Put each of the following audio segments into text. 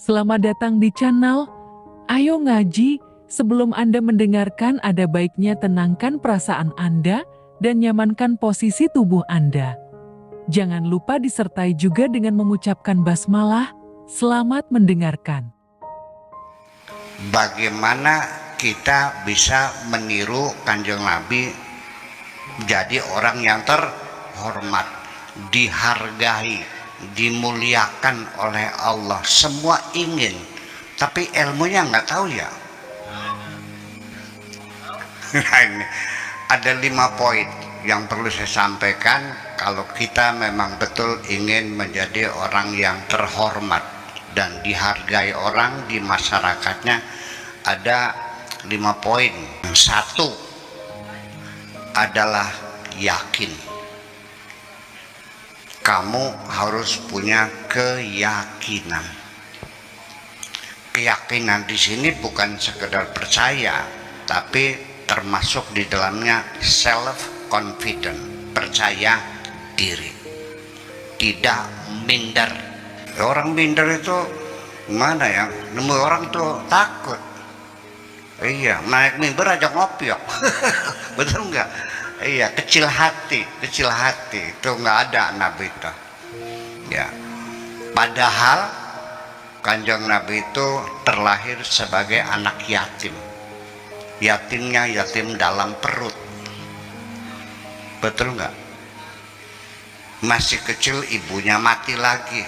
Selamat datang di channel Ayo Ngaji. Sebelum Anda mendengarkan, ada baiknya tenangkan perasaan Anda dan nyamankan posisi tubuh Anda. Jangan lupa disertai juga dengan mengucapkan basmalah. Selamat mendengarkan. Bagaimana kita bisa meniru Kanjeng Nabi jadi orang yang terhormat, dihargai, dimuliakan oleh Allah. Semua ingin, tapi ilmunya nggak tahu ya. Nah, ini ada 5 poin yang perlu saya sampaikan kalau kita memang betul ingin menjadi orang yang terhormat dan dihargai orang di masyarakatnya. Ada 5 poin. Satu adalah yakin. Kamu harus punya keyakinan. Keyakinan di sini bukan sekedar percaya, tapi termasuk di dalamnya self confident, percaya diri, tidak minder. Orang minder itu mana ya? Nemu orang itu takut. Iya, naik mimbar aja ngopiok. Betul nggak? Iya, kecil hati itu nggak ada Nabi itu. Ya, padahal Kanjeng Nabi itu terlahir sebagai anak yatim. Yatimnya yatim dalam perut. Betul nggak? Masih kecil ibunya mati lagi.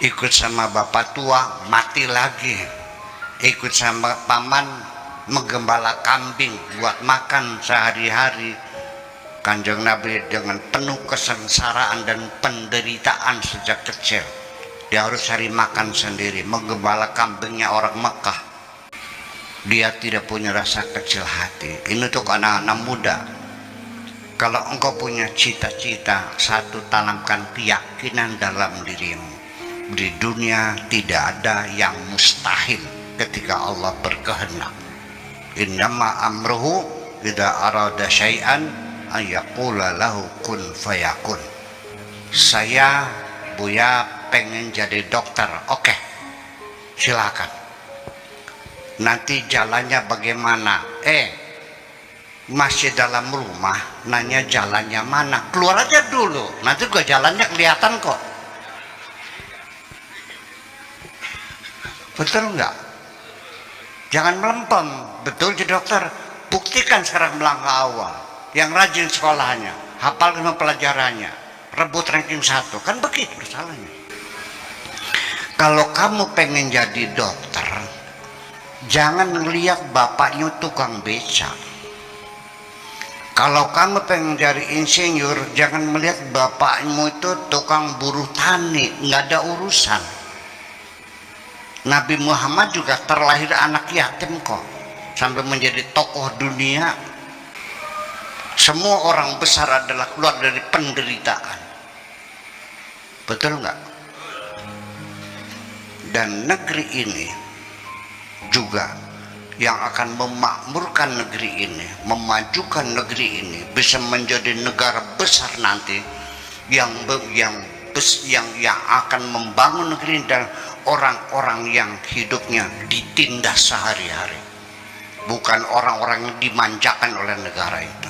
Ikut sama bapak tua mati lagi. Ikut sama paman menggembala kambing buat makan sehari-hari. Kanjeng Nabi dengan penuh kesengsaraan dan penderitaan sejak kecil. Dia harus cari makan sendiri, menggembala kambingnya orang Mekah. Dia tidak punya rasa kecil hati. Ini untuk anak-anak muda. Kalau engkau punya cita-cita, satu, tanamkan keyakinan dalam dirimu. Di dunia tidak ada yang mustahil ketika Allah berkehendak. Innama amruhu idza arada syai'an ayyaqula lahu kun fayakun. Saya Buya pengen jadi dokter. Oke, silakan. Nanti jalannya bagaimana? Masih dalam rumah, nanya jalannya mana? Keluar aja dulu, nanti gua jalannya kelihatan kok. Betul nggak? Jangan melempem. Betul jadi dokter, buktikan sekarang melangkah awal. Yang rajin sekolahnya, hafal semua pelajarannya, rebut ranking 1, kan begitu salahnya. Kalau kamu pengen jadi dokter, jangan ngelihat bapaknya tukang beca. Kalau kamu pengen jadi insinyur, jangan melihat bapakmu itu tukang buruh tani, nggak ada urusan. Nabi Muhammad juga terlahir anak yatim kok, sampai menjadi tokoh dunia. Semua orang besar adalah keluar dari penderitaan. Betul nggak? Dan negeri ini juga yang akan memakmurkan negeri ini, memajukan negeri ini, bisa menjadi negara besar nanti yang akan membangun negeri ini dan orang-orang yang hidupnya ditindas sehari-hari, bukan orang-orang yang dimanjakan oleh negara itu.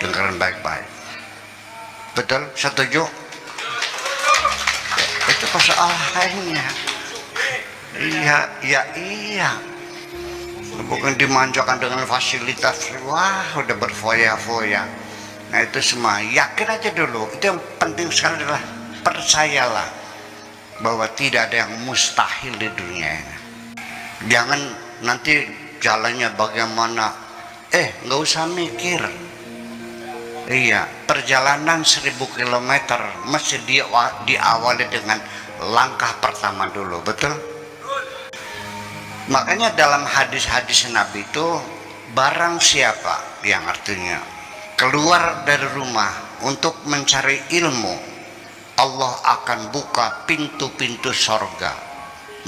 Dengarkan baik-baik. Betul? Setuju? Itu persoalannya. Iya. Bukan dimanjakan dengan fasilitas. Wah, udah berfoya-foya. Nah, itu semua yakin aja dulu. Itu yang penting sekali adalah percayalah bahwa tidak ada yang mustahil di dunia ini. Jangan nanti jalannya bagaimana. Nggak usah mikir. Iya, perjalanan 1000 km mesti diawali dengan langkah pertama dulu. Betul? Makanya dalam hadis-hadis Nabi itu, barang siapa yang artinya keluar dari rumah untuk mencari ilmu, Allah akan buka pintu-pintu sorga.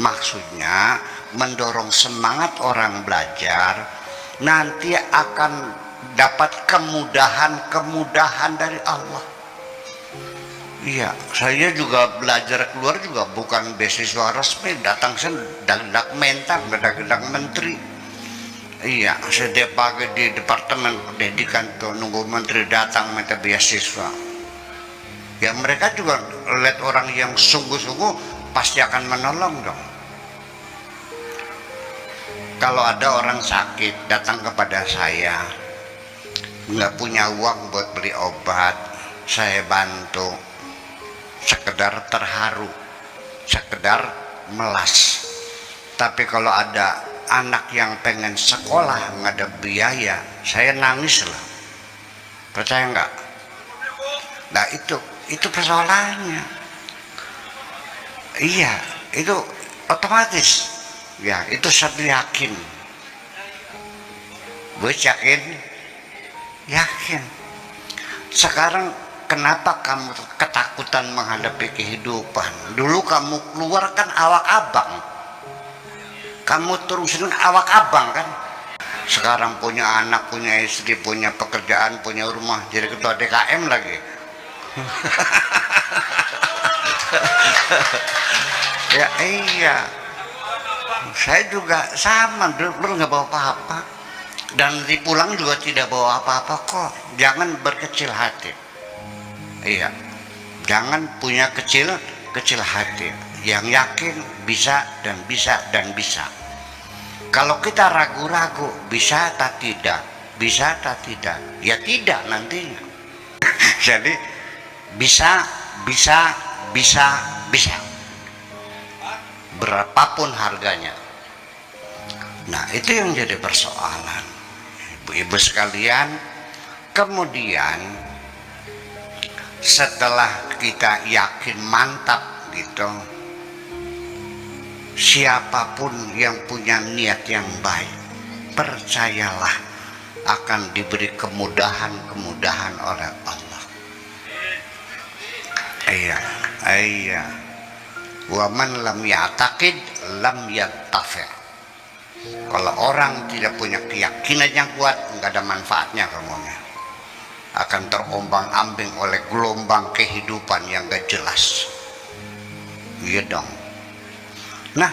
Maksudnya mendorong semangat orang belajar, nanti akan dapat kemudahan-kemudahan dari Allah. Iya, saya juga belajar keluar juga bukan beasiswa resmi, datang saya dadak mentak, dadak menteri. Iya, setiap pagi di departemen pendidikan tuh nunggu menteri datang minta beasiswa. Ya mereka juga lihat orang yang sungguh-sungguh pasti akan menolong dong. Kalau ada orang sakit datang kepada saya, nggak punya uang buat beli obat, saya bantu. Sekedar terharu, sekedar melas. Tapi kalau ada anak yang pengen sekolah nggak ada biaya, saya nangis lah. Percaya nggak? Nah itu persoalannya. Iya, itu otomatis. Ya, itu saya yakin. Gue yakin, yakin. Sekarang kenapa kamu ketakutan menghadapi kehidupan? Dulu kamu keluar kan awak abang, kamu terusin awak abang kan. Sekarang punya anak, punya istri, punya pekerjaan, punya rumah, jadi ketua DKM lagi. Ya iya, saya juga sama, dulu nggak bawa apa-apa, dan di pulang juga tidak bawa apa-apa kok. Jangan berkecil hati. Iya, jangan punya kecil hati. Yang yakin bisa dan bisa dan bisa. Kalau kita ragu-ragu, bisa atau tidak, bisa atau tidak, ya tidak nantinya. Jadi bisa, berapapun harganya. Nah itu yang jadi persoalan, ibu-ibu sekalian. Kemudian setelah kita yakin mantap gitu, siapapun yang punya niat yang baik, percayalah akan diberi kemudahan oleh Allah. Iya. Wa man lam ya'taqid lam yantafi'. Kalau orang tidak punya keyakinan yang kuat, nggak ada manfaatnya kamunya. Akan terombang-ambing oleh gelombang kehidupan yang gak jelas. Iya dong. Nah,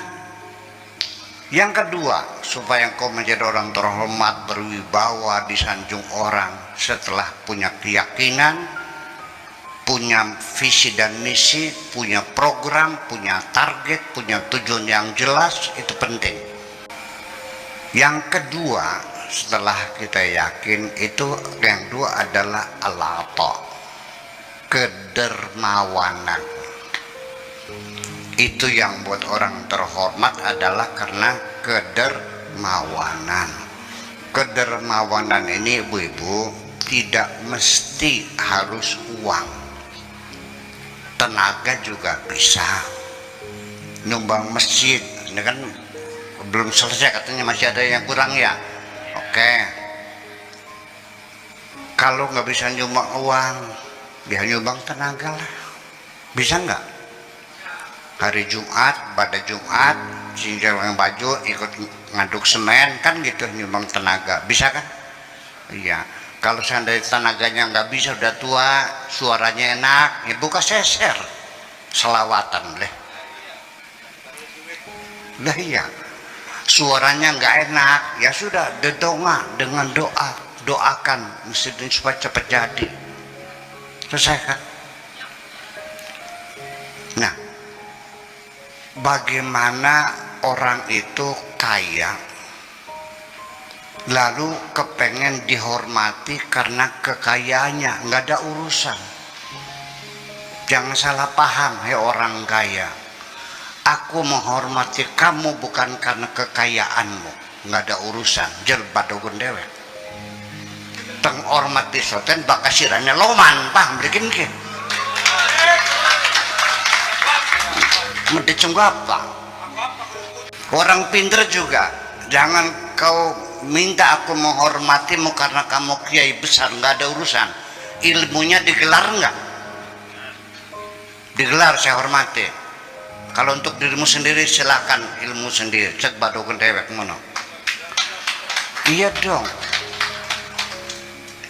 yang kedua, supaya engkau menjadi orang terhormat, berwibawa, disanjung orang, setelah punya keyakinan, punya visi dan misi, punya program, punya target, punya tujuan yang jelas, itu penting. Yang kedua, setelah kita yakin, itu yang kedua adalah al-ata, kedermawanan. Itu yang buat orang terhormat adalah karena kedermawanan. Kedermawanan ini ibu-ibu tidak mesti harus uang. Tenaga juga bisa. Nyumbang masjid, ini kan belum selesai katanya, masih ada yang kurang ya. Oke. Kalau nggak bisa nyumbang uang, dia nyumbang tenaga lah. Bisa nggak? Hari Jumat, pada Jumat, sehingga yang baju ikut ngaduk semen kan gitu, nyumbang tenaga. Bisa kan? Iya. Kalau seandainya tenaganya nggak bisa, udah tua, suaranya enak, ya buka seser, selawatan deh. Lah iya, suaranya nggak enak, ya sudah, dedonga dengan doa, doakan masjid ini supaya cepat jadi. Selesai kan? Nah, bagaimana orang itu kaya, lalu kepengen dihormati karena kekayaannya, nggak ada urusan. Jangan salah paham, hei orang kaya. Aku menghormati kamu bukan karena kekayaanmu, nggak ada urusan. Jelbadogun dewek. Tenghormati soten bakasirannya loman, paham bikin ke? Mendecung apa? Orang pinter juga, jangan kau minta aku menghormatimu karena kamu kiai besar, nggak ada urusan. Ilmunya digelar nggak? Digelar, saya hormati. Kalau untuk dirimu sendiri silakan, ilmu sendiri. Cek badokan dewek mono. Iya dong.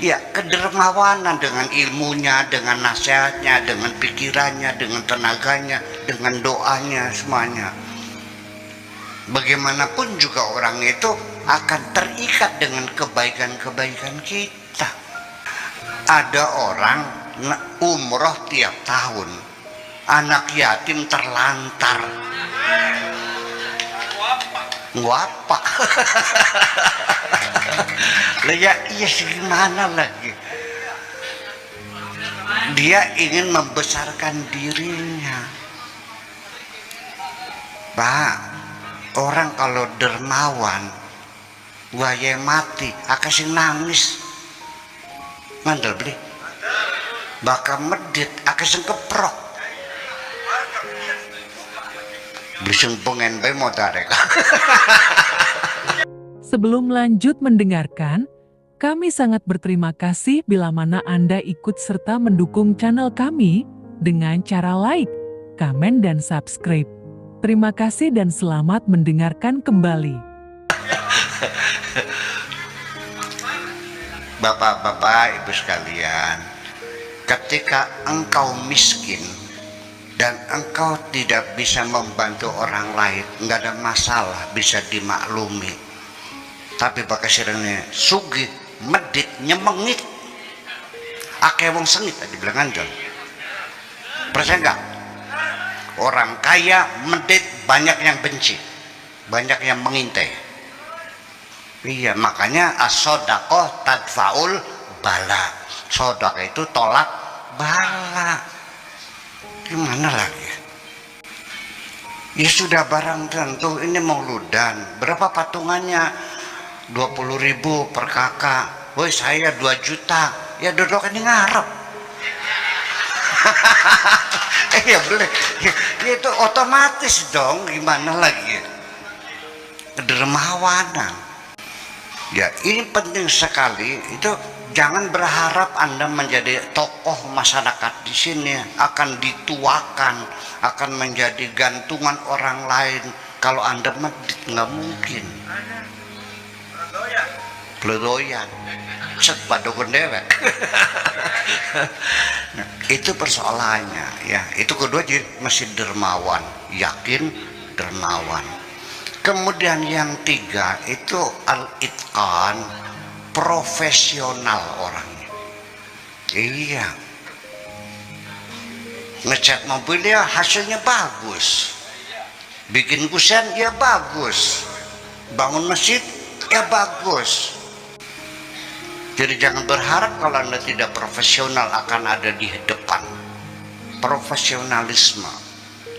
Ya, kedermawanan dengan ilmunya, dengan nasihatnya, dengan pikirannya, dengan tenaganya, dengan doanya, semuanya. Bagaimanapun juga orang itu akan terikat dengan kebaikan-kebaikan kita. Ada orang umroh tiap tahun, anak yatim terlantar. Ngapa? Lah ya, iya sih, gimana lagi? Dia ingin membesarkan dirinya. Pak, orang kalau dermawan, waya mati, akasih nangis, ngandel beli, bakal medit, akasih keprok, bising pengen bae mau tarik. Sebelum lanjut mendengarkan, kami sangat berterima kasih bila mana Anda ikut serta mendukung channel kami dengan cara like, komen, dan subscribe. Terima kasih dan selamat mendengarkan kembali. Bapak-bapak, ibu sekalian, ketika engkau miskin dan engkau tidak bisa membantu orang lain, nggak ada masalah, bisa dimaklumi. Tapi pakai sirene sugih, medit, nyemengit, akeh wong sengit tadi bilang anjon. Percaya nggak? Orang kaya medit, banyak yang benci, banyak yang mengintai. Iya, makanya as-sodaqoh tadfaul bala. Sodaqah itu tolak bala. Gimana lagi? Ya sudah, barang tentu ini mauludan. Berapa patungannya? 20.000 per kakak. Woi, saya 2 juta. Ya duduk ini ngarep. Ya boleh. Ya, itu otomatis dong. Gimana lagi? Kedermawanan. Ya, ini penting sekali. Itu jangan berharap Anda menjadi tokoh masyarakat di sini, akan dituakan, akan menjadi gantungan orang lain. Kalau Anda medit, nggak mungkin. Bleroyan, set padokon dewek. Nah, itu persoalannya, ya. Itu kedua, jadi masih dermawan, yakin dermawan. Kemudian yang tiga itu al-itqan, profesional orangnya. Iya, ngecat mobilnya hasilnya bagus, bikin kusen ya bagus, bangun masjid ya bagus. Jadi jangan berharap kalau Anda tidak profesional akan ada di depan. Profesionalisme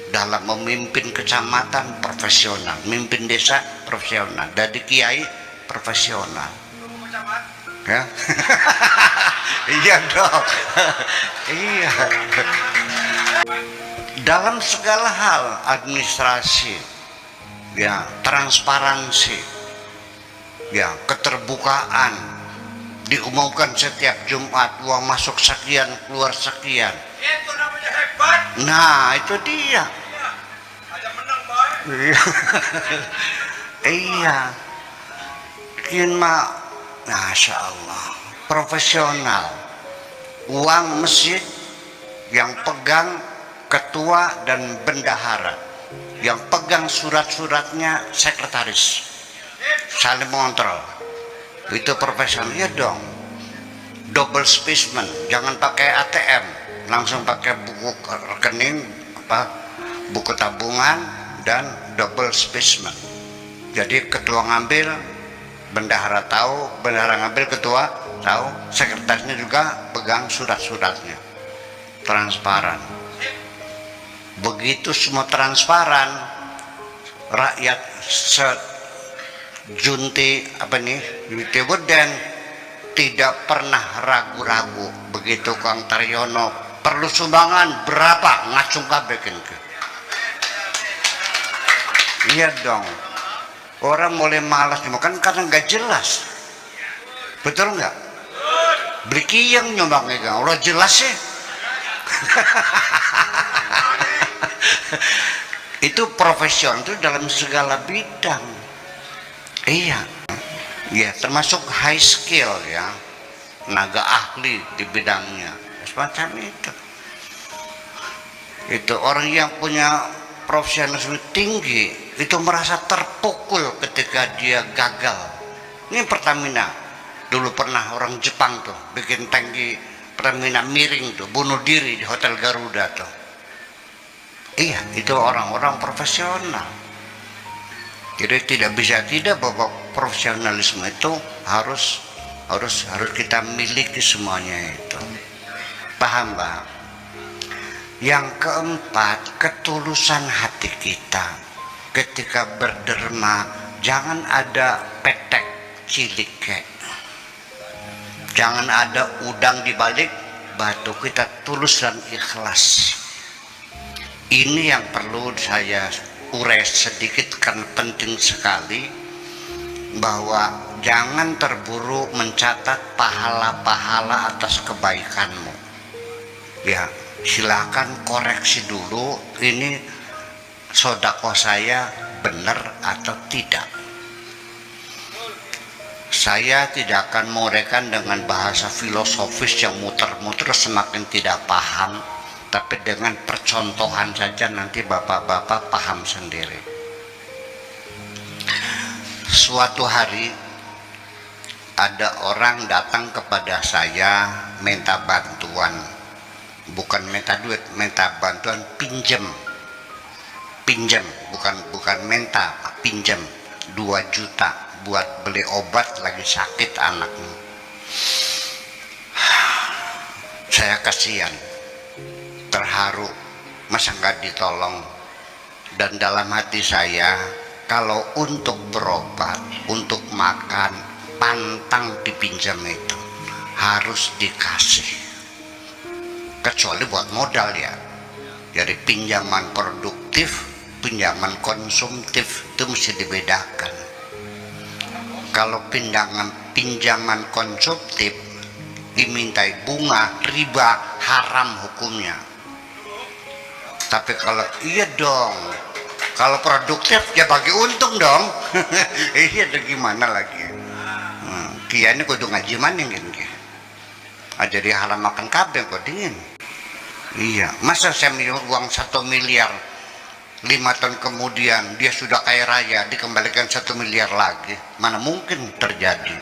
dalam memimpin kecamatan profesional, memimpin desa profesional, dari kiai profesional. Ya. Iya dong. Iya. Dalam segala hal, administrasi, ya, transparansi, ya, keterbukaan, diumumkan setiap Jumat uang masuk sekian, keluar sekian. Itu namanya hebat. Nah, itu dia. Ada menang, Boy. Iya. Kian mah, masya Allah, profesional. Uang masjid yang pegang ketua dan bendahara, yang pegang surat-suratnya sekretaris, saling mengontrol. Itu profesional, ya dong. Double specimen, jangan pakai ATM, langsung pakai buku rekening, buku tabungan, dan double specimen. Jadi ketua ngambil, bendahara tahu, bendahara ngambil, ketua tahu, sekretarisnya juga pegang surat-suratnya. Transparan. Begitu semua transparan, rakyat junti dan tidak pernah ragu-ragu. Begitu Kang Taryono perlu sumbangan berapa, ngacung kabeh ke. Iya dong. Orang mulai malas kan karena nggak jelas. Betul nggak? Beli kiyang nyumbangnya kan, udah jelas sih. Itu profesional itu dalam segala bidang. Iya, ya, termasuk high skill, ya, naga ahli di bidangnya, semacam itu orang yang punya profesionalisme tinggi itu merasa terpukul ketika dia gagal. Ini Pertamina dulu pernah orang Jepang tuh bikin tangki Pertamina miring tuh, bunuh diri di Hotel Garuda tuh. Iya, itu orang-orang profesional. Jadi tidak bisa tidak bahwa profesionalisme itu harus kita miliki semuanya itu. Paham, Pak? Yang keempat, ketulusan hati kita ketika berderma. Jangan ada petek cilik, jangan ada udang di balik batu. Kita tulus dan ikhlas. Ini yang perlu saya urai sedikit karena penting sekali, bahwa jangan terburu mencatat pahala-pahala atas kebaikanmu. Ya, silakan koreksi dulu ini sedekah saya benar atau tidak. Saya tidak akan menguraikan dengan bahasa filosofis yang muter-muter semakin tidak paham, tapi dengan percontohan saja nanti bapak-bapak paham sendiri. Suatu hari ada orang datang kepada saya minta bantuan, bukan minta duit, minta bantuan, pinjam, bukan minta, pinjam 2 juta buat beli obat, lagi sakit anaknya. Saya kasihan, terharu, masa nggak ditolong. Dan dalam hati saya, kalau untuk berobat, untuk makan, pantang dipinjam itu, harus dikasih. Kecuali buat modal ya. Jadi pinjaman produktif, pinjaman konsumtif itu mesti dibedakan. Kalau pinjaman konsumtif dimintai bunga, riba, haram hukumnya. Tapi kalau iya dong, kalau produktif ya bagi untung dong. Iya, ada gimana lagi? Kia ini kudu ngaji maning gini. Jadi haram makan kabeh kok dingin. Iya, masa saya minjem uang 1 miliar, 5 tahun kemudian dia sudah kaya raya, dikembalikan 1 miliar lagi? Mana mungkin terjadi?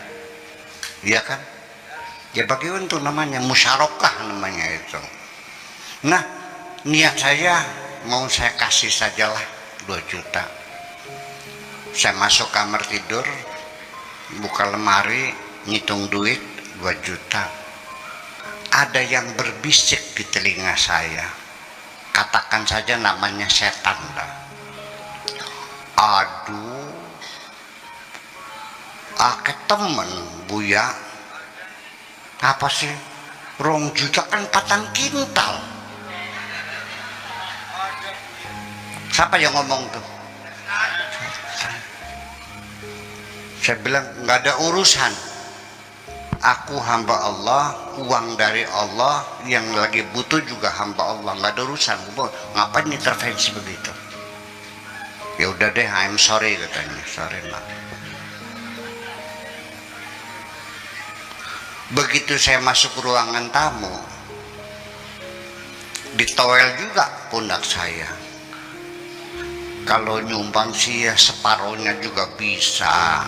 Iya kan? Ya bagi untung namanya, musyarakah namanya itu. Nah, niat saya mau saya kasih sajalah 2 juta. Saya masuk kamar tidur, buka lemari, ngitung duit 2 juta. Ada yang berbisik di telinga saya, katakan saja namanya setan lah. Aduh, temen Buya, apa sih 2 juta kan 4 kintal. Siapa yang ngomong tuh? Saya bilang nggak ada urusan, aku hamba Allah, uang dari Allah, yang lagi butuh juga hamba Allah, nggak ada urusan. Ngapain intervensi begitu? Ya udah deh, I'm sorry katanya, sorry mak. Begitu saya masuk ruangan tamu, ditowel juga pundak saya. Kalau nyumbang sih ya separohnya juga bisa.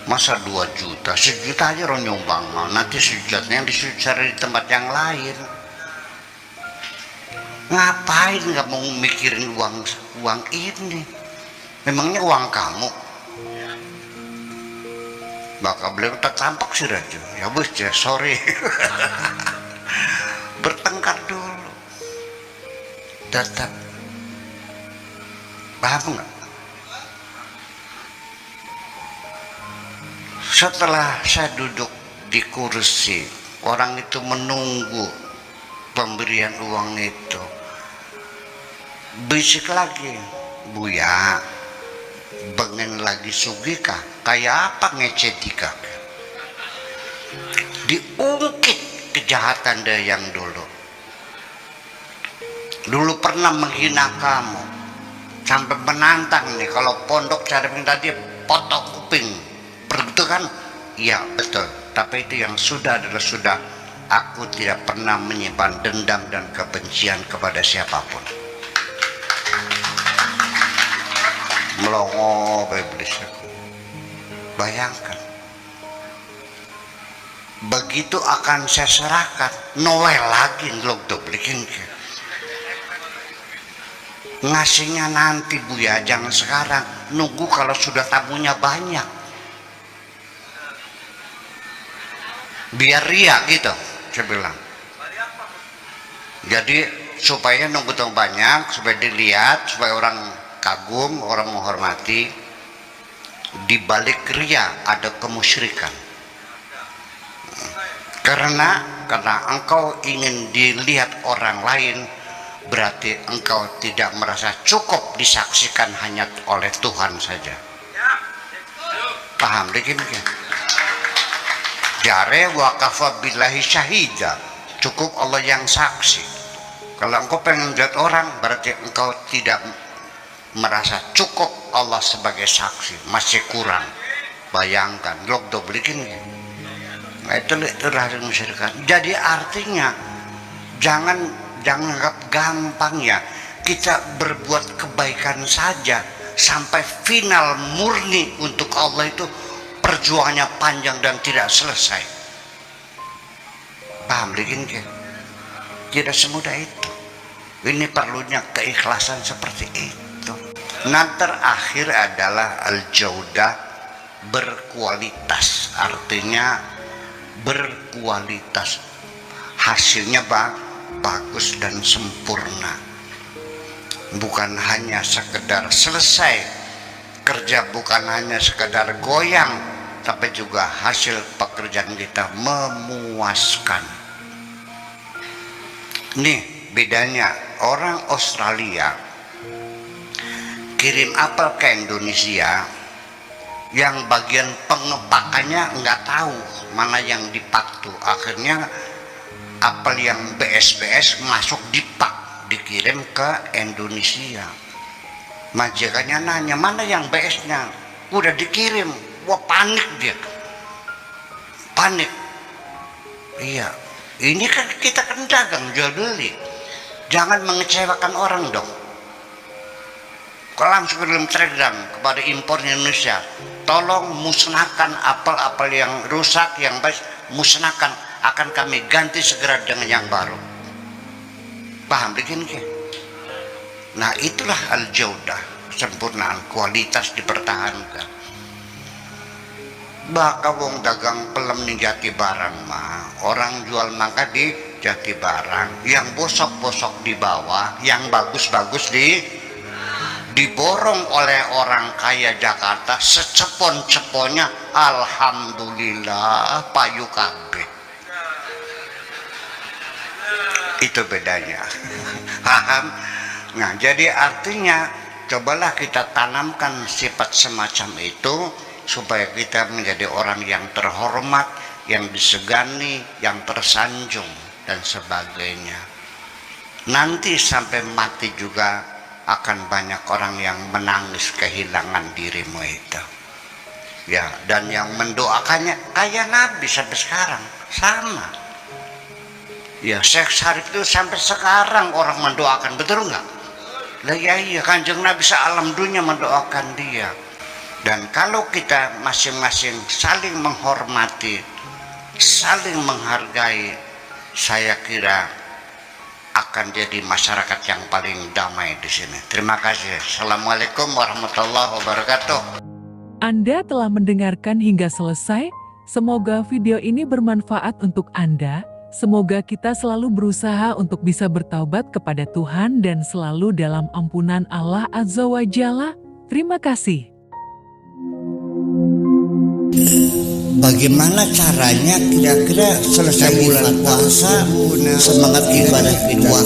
Masa 2 juta, 1 juta aja orang nyumbang, nanti 1 jutanya disuruh cari di tempat yang lain. Ngapain nggak mau mikirin uang ini? Memangnya uang kamu? Bakal beliau tak tampak sih Raju. Ya bos ya, sorry. Bertengkar dulu. Tetap. Paham nggak? Setelah saya duduk di kursi, orang itu menunggu pemberian uang itu. Bisik lagi, Buya, bengen lagi sugika, kayak apa ngecedika? Diungkit kejahatan dia yang dulu. Dulu pernah menghina kamu, sampai menantang nih kalau pondok cara minta dia potong kuping. Betul kan? Iya betul. Tapi itu yang sudah adalah sudah. Aku tidak pernah menyimpan dendam dan kebencian kepada siapapun. Melongo iblis. Bayangkan. Begitu akan saya serahkan, Noel lagi ngelok bikin. Ngasihnya nanti Buya, jangan sekarang. Nunggu kalau sudah tamunya banyak. Biar ria gitu, saya bilang. Jadi supaya nunggu tamu banyak, supaya dilihat, supaya orang kagum, orang menghormati. Di balik ria ada kemusyrikan. Karena engkau ingin dilihat orang lain, berarti engkau tidak merasa cukup disaksikan hanya oleh Tuhan saja. Paham demikian? Jare wa kafa billahi syahida, cukup Allah yang saksi. Kalau engkau pengen lihat orang, berarti engkau tidak merasa cukup Allah sebagai saksi, masih kurang. Bayangkan, log doblikin. Nah, itu rahasia musyrikan. Jadi artinya jangan anggap gampang ya kita berbuat kebaikan saja sampai final murni untuk Allah itu perjuangannya panjang dan tidak selesai. Paham bikin ke? Tidak semudah itu. Ini perlunya keikhlasan seperti itu. Nah, terakhir adalah al-jaudah, berkualitas. Artinya berkualitas, hasilnya bagus dan sempurna, bukan hanya sekedar selesai kerja, bukan hanya sekedar goyang, tapi juga hasil pekerjaan kita memuaskan. Nih bedanya, orang Australia kirim apel ke Indonesia, yang bagian pengepakannya nggak tahu mana yang dipak tuh. Akhirnya apel yang BSBS masuk dipak, dikirim ke Indonesia. Majikannya nanya, mana yang BS-nya? Udah dikirim. Wah, panik dia. Panik. Iya, ini kan kita kan dagang, jual beli. Jangan mengecewakan orang dong. Langsung kirim telegram kepada impor Indonesia, tolong musnahkan apel-apel yang rusak, yang baik musnahkan, akan kami ganti segera dengan yang baru. Paham bikin ke? Nah, itulah al-jaudah, sempurnaan, kualitas dipertahankan. Bakal wong dagang pelem ning Jati Barang mah, orang jual mangga di Jati Barang, yang bosok-bosok di bawah, yang bagus-bagus diborong oleh orang kaya Jakarta secepon-ceponnya. Alhamdulillah payu kabeh. Itu bedanya. Paham? Nah, jadi artinya cobalah kita tanamkan sifat semacam itu supaya kita menjadi orang yang terhormat, yang disegani, yang tersanjung dan sebagainya. Nanti sampai mati juga akan banyak orang yang menangis kehilangan dirimu itu. Ya, dan yang mendoakannya kayak Nabi sampai sekarang sama. Ya, Syekh Syarif itu sampai sekarang orang mendoakan, betul nggak? Lah iya, Kanjeng Nabi sealam dunia mendoakan dia. Dan kalau kita masing-masing saling menghormati, saling menghargai, saya kira akan jadi masyarakat yang paling damai di sini. Terima kasih. Assalamualaikum warahmatullahi wabarakatuh. Anda telah mendengarkan hingga selesai. Semoga video ini bermanfaat untuk Anda. Semoga kita selalu berusaha untuk bisa bertaubat kepada Tuhan dan selalu dalam ampunan Allah Azza wa Jalla. Terima kasih. Bagaimana caranya kira-kira selesai bulan puasa, semangat ibadah dua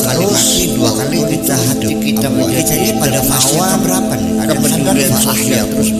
kali kita hati kita menjadi pada fase berapa nih? Ada pencurian sosial terus